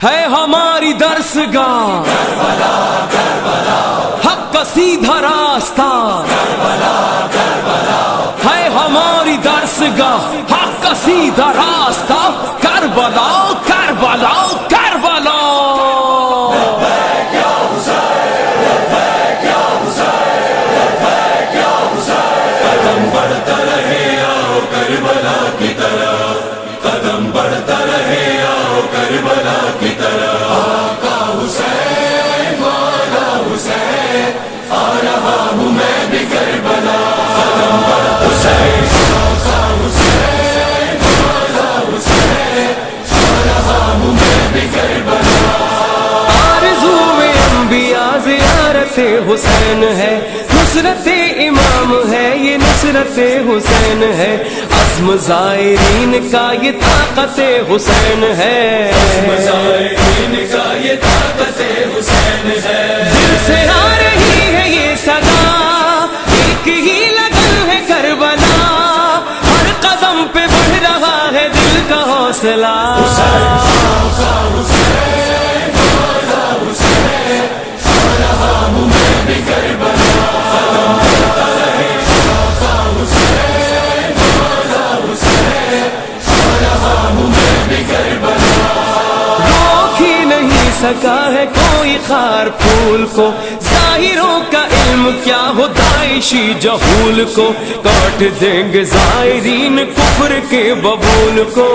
ہے ہماری درسگاہ حق کا سیدھا راستہ، ہے ہماری درسگاہ حق کا سیدھا راستہ، کربلا کربلا کربلا۔ قدم بڑھتا رہے آؤ کربلا کی طرف، قدم بڑھتا رہے آؤ کربلا کی طرف۔ آقا حسین مولا حسین، آ رہا ہوں میں بھی کربلا۔ قدم بڑھتا حسین، آقا حسین مولا حسین، آ رہا ہوں میں بھی کربلا۔ آرزو میں انبیاء زیارت حسین ہے، نصرت امام ہے یہ نصرت حسین ہے، عزم زائرین کا یہ طاقت حسین ہے، عزم زائرین کا یہ طاقت حسین ہے۔ دل سے آ رہی ہے یہ صدا، ایک ہی لگن ہے کربلا، ہر قدم پہ بڑھ رہا ہے دل کا حوصلہ۔ روک ہی نہیں سکا ہے کوئی خار پھول کو، ظاہروں کا علم کیا ہو داعشی جہول کو، کاٹ دیں گے زائرین کفر کے ببول کو،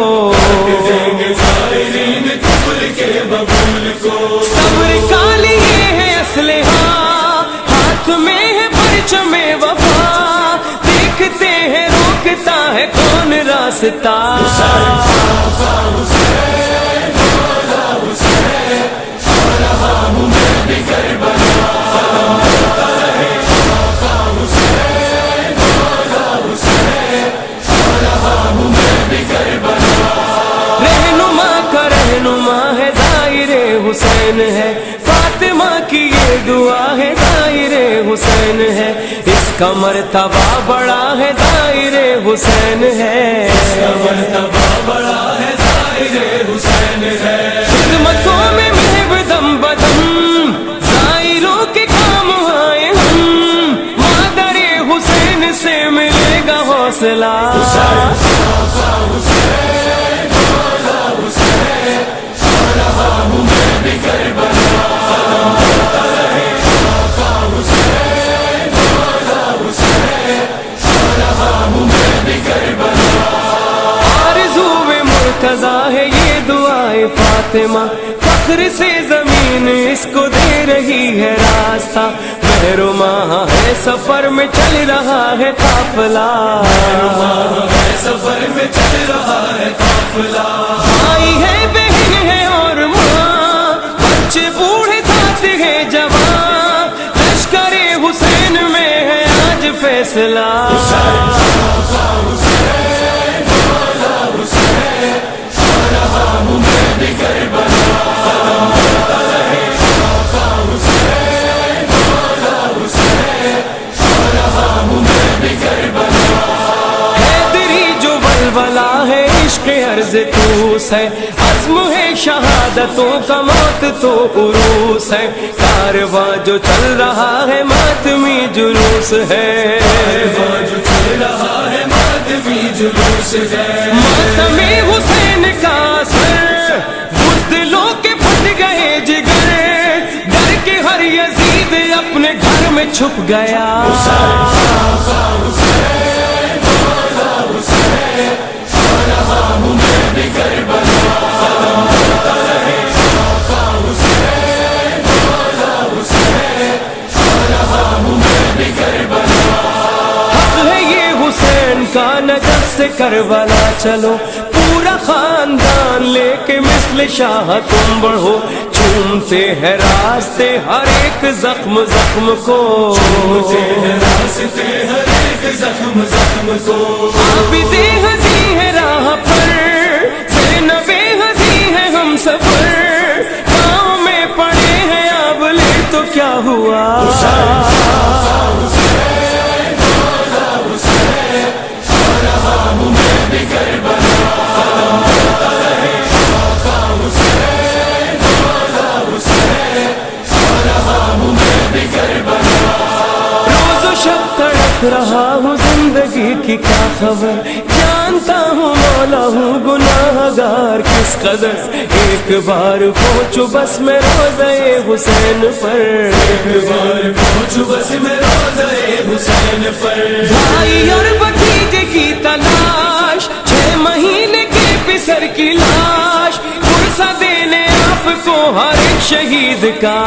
زائرین کفر کے ببول کو۔ صبر کا لیے ہے اسلحہ، ہاتھ میں ہے پرچم وفا، دیکھتے ہیں روکتا ہے کون راستہ۔ رہنما کا رہنما ہے ظاہر حسین ہے، فاطمہ کی یہ دعا ہے ظاہر حسین ہے، اس کا مرتبہ بڑا ہے ظاہر حسین ہے، اس کا مرتبہ بڑا ہے ظاہر حسین ہے۔ خدمتوں میں محب دم بدم ظاہروں کے کام آئے ہم، مادر حسین سے ملے گا حوصلہ۔ آرزو میں مرتضی ہے یہ دعائے فاطمہ، فخر سے زمین اس کو دے رہی ہے راستہ، مہرما ہے سفر میں چل رہا ہے قافلہ، سفر میں چل رہا ہے قافلہ۔ بھائی ہے بہن ہے اور ماں، بچے بوڑھے ساتھ ہے جوان، لشکر حسین میں ہے آج فیصلہ۔ ہے عشق عرض توس ہے، عزم ہے شہادتوں کا موت تو عروس ہے، کارواں جو چل رہا ہے ماتمی جلوس ہے، جو چل رہا ہے ماتمی جلوس ہے۔ ماتم حسین کا اثر بزدلوں کے پھٹ گئے جگر، ڈر کے ہر یزید اپنے گھر میں چھپ گیا۔ کا نجف سے کربلا چلو، پورا خاندان لے کے مثل شاہ تم بڑھو، چومتے ہیں راستے ہر ایک زخم زخم کو، چومتے ہیں راستے ہر ایک زخم زخم کو۔ عابد ہنسی ہے راہ پر، زینب ہنسی ہے ہم سفر، پاؤں میں پڑے ہیں آبلے تو کیا ہوا۔ کربلا قدم بڑھتا رہے، آقا حسین روز و شب تڑپ رہا ہوں زندگی کی کیا خبر، جانتا ہوں مولا ہوں گناہ گار کس قدر، ایک بار پہنچو بس میں روضہ حسین پر، ایک بار پہنچو بس میں روضہ حسین پر، بھائی اور بھتیجے کی تلاش، 6 مہینے کے پسر کی لاش، پرسہ دینے آپ کو ہر ایک شہید کا،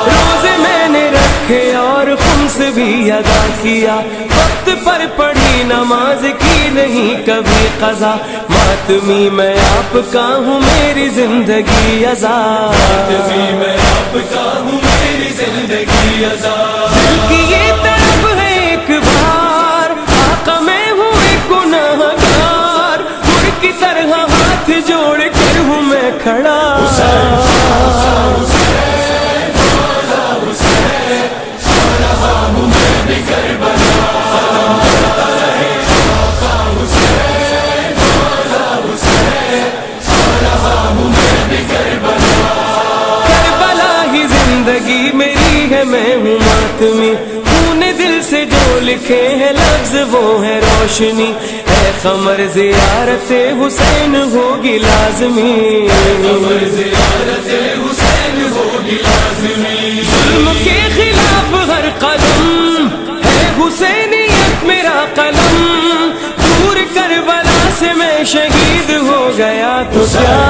روزے میں نے رکھے اور خمس بھی ادا کیا، وقت پر پڑھی نماز کی نہیں کبھی قضا، ماتمی میں آپ کا ہوں میری زندگی آزاد، میں آپ کا ہوں میری زندگی آزاد، دل کی یہ طرف ہے ایک بار، آقا میں ہوں ایک گناہ گار، مر کی طرح ہاتھ جوڑ کر ہوں میں کھڑا، کربلا ہی زندگی میری ہے، میں ہوں ماتمی، خون دل سے جو لکھے ہیں لفظ وہ ہے روشنی، اے قمر زیارت حسین ہوگی لازمی، زیارت حسین ہوگی لازمی، ظلم کے خلاف ہر قدم ہے حسینیت میرا قلم، دور کربلا سے میں شہید ہو گیا تو کیا